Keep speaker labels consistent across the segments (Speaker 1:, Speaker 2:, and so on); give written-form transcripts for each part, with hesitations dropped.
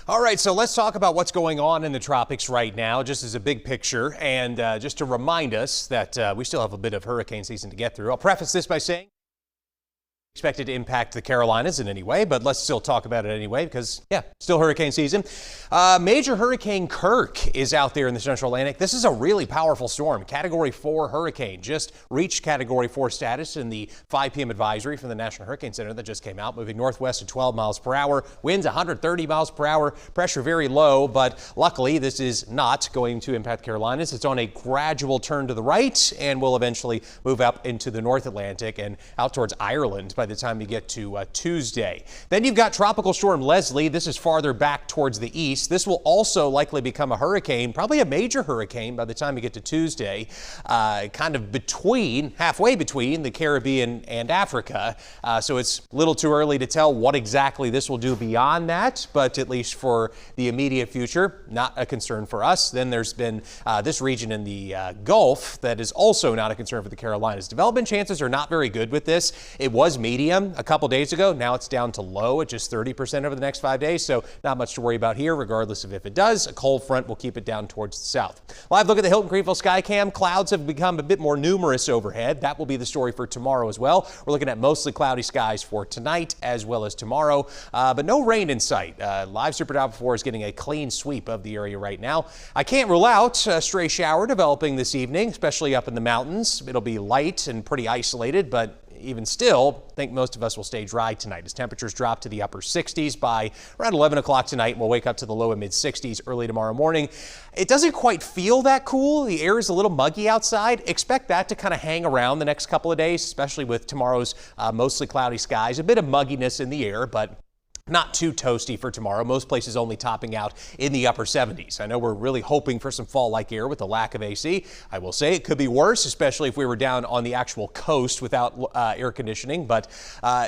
Speaker 1: All right, so let's talk about what's going on in the tropics right now, just as a big picture, and just to remind us that we still have a bit of hurricane season to get through. I'll preface this by saying expected to impact the Carolinas in any way, but let's still talk about it anyway because, yeah, still hurricane season. Major Hurricane Kirk is out there in the Central Atlantic. This is a really powerful storm. Category 4 hurricane just reached Category 4 status in the 5 p.m. advisory from the National Hurricane Center that just came out, moving northwest at 12 miles per hour. Winds 130 miles per hour. Pressure very low, but luckily this is not going to impact the Carolinas. It's on a gradual turn to the right and will eventually move up into the North Atlantic and out towards Ireland by the time you get to Tuesday. Then you've got Tropical Storm Leslie. This is farther back towards the east. This will also likely become a hurricane, probably a major hurricane by the time you get to Tuesday, kind of halfway between the Caribbean and Africa. So it's a little too early to tell what exactly this will do beyond that, but at least for the immediate future, not a concern for us. Then there's been this region in the Gulf that is also not a concern for the Carolinas. Development chances are not very good with this. It was medium a couple days ago. Now it's down to low at just 30% over the next 5 days. So not much to worry about here, regardless of if it does. A cold front will keep it down towards the south. Live look at the Hilton Greenville Skycam. Clouds have become a bit more numerous overhead. That will be the story for tomorrow as well. We're looking at mostly cloudy skies for tonight as well as tomorrow, but no rain in sight. Live Super Doppler 4 is getting a clean sweep of the area right now. I can't rule out a stray shower developing this evening, especially up in the mountains. It'll be light and pretty isolated, but even still, I think most of us will stay dry tonight as temperatures drop to the upper 60s by around 11 o'clock tonight. We'll wake up to the low and mid 60s early tomorrow morning. It doesn't quite feel that cool. The air is a little muggy outside. Expect that to kind of hang around the next couple of days, especially with tomorrow's mostly cloudy skies. A bit of mugginess in the air, but not too toasty for tomorrow. Most places only topping out in the upper 70s. I know we're really hoping for some fall-like air with the lack of AC. I will say it could be worse, especially if we were down on the actual coast without air conditioning. But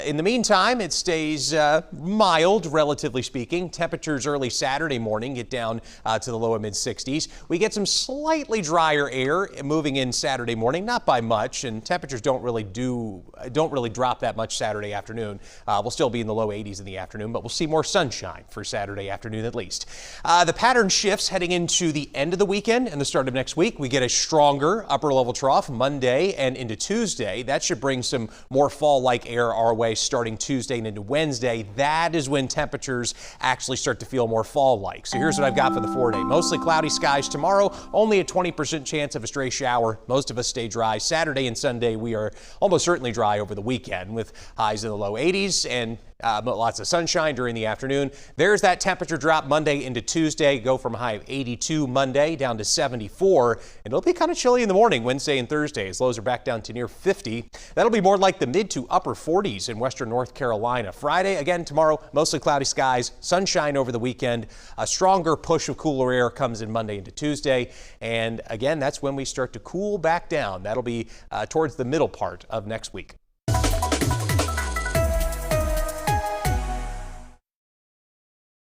Speaker 1: in the meantime, it stays mild, relatively speaking. Temperatures early Saturday morning get down to the low and mid 60s. We get some slightly drier air moving in Saturday morning, not by much, and temperatures don't really drop that much Saturday afternoon. We'll still be in the low 80s in the afternoon, but we'll see more sunshine for Saturday afternoon at least. The pattern shifts heading into the end of the weekend and the start of next week. We get a stronger upper level trough Monday and into Tuesday. That should bring some more fall-like air our way starting Tuesday and into Wednesday. That is when temperatures actually start to feel more fall-like. So here's what I've got for the 4-day. Mostly cloudy skies tomorrow, only a 20% chance of a stray shower. Most of us stay dry. Saturday and Sunday we are almost certainly dry over the weekend with highs in the low 80s and lots of sunshine during the afternoon. There's that temperature drop Monday into Tuesday. Go from a high of 82 Monday down to 74. And it'll be kind of chilly in the morning Wednesday and Thursday as lows are back down to near 50. That'll be more like the mid to upper 40s in western North Carolina. Friday, again, tomorrow, mostly cloudy skies, sunshine over the weekend. A stronger push of cooler air comes in Monday into Tuesday. And again, that's when we start to cool back down. That'll be towards the middle part of next week.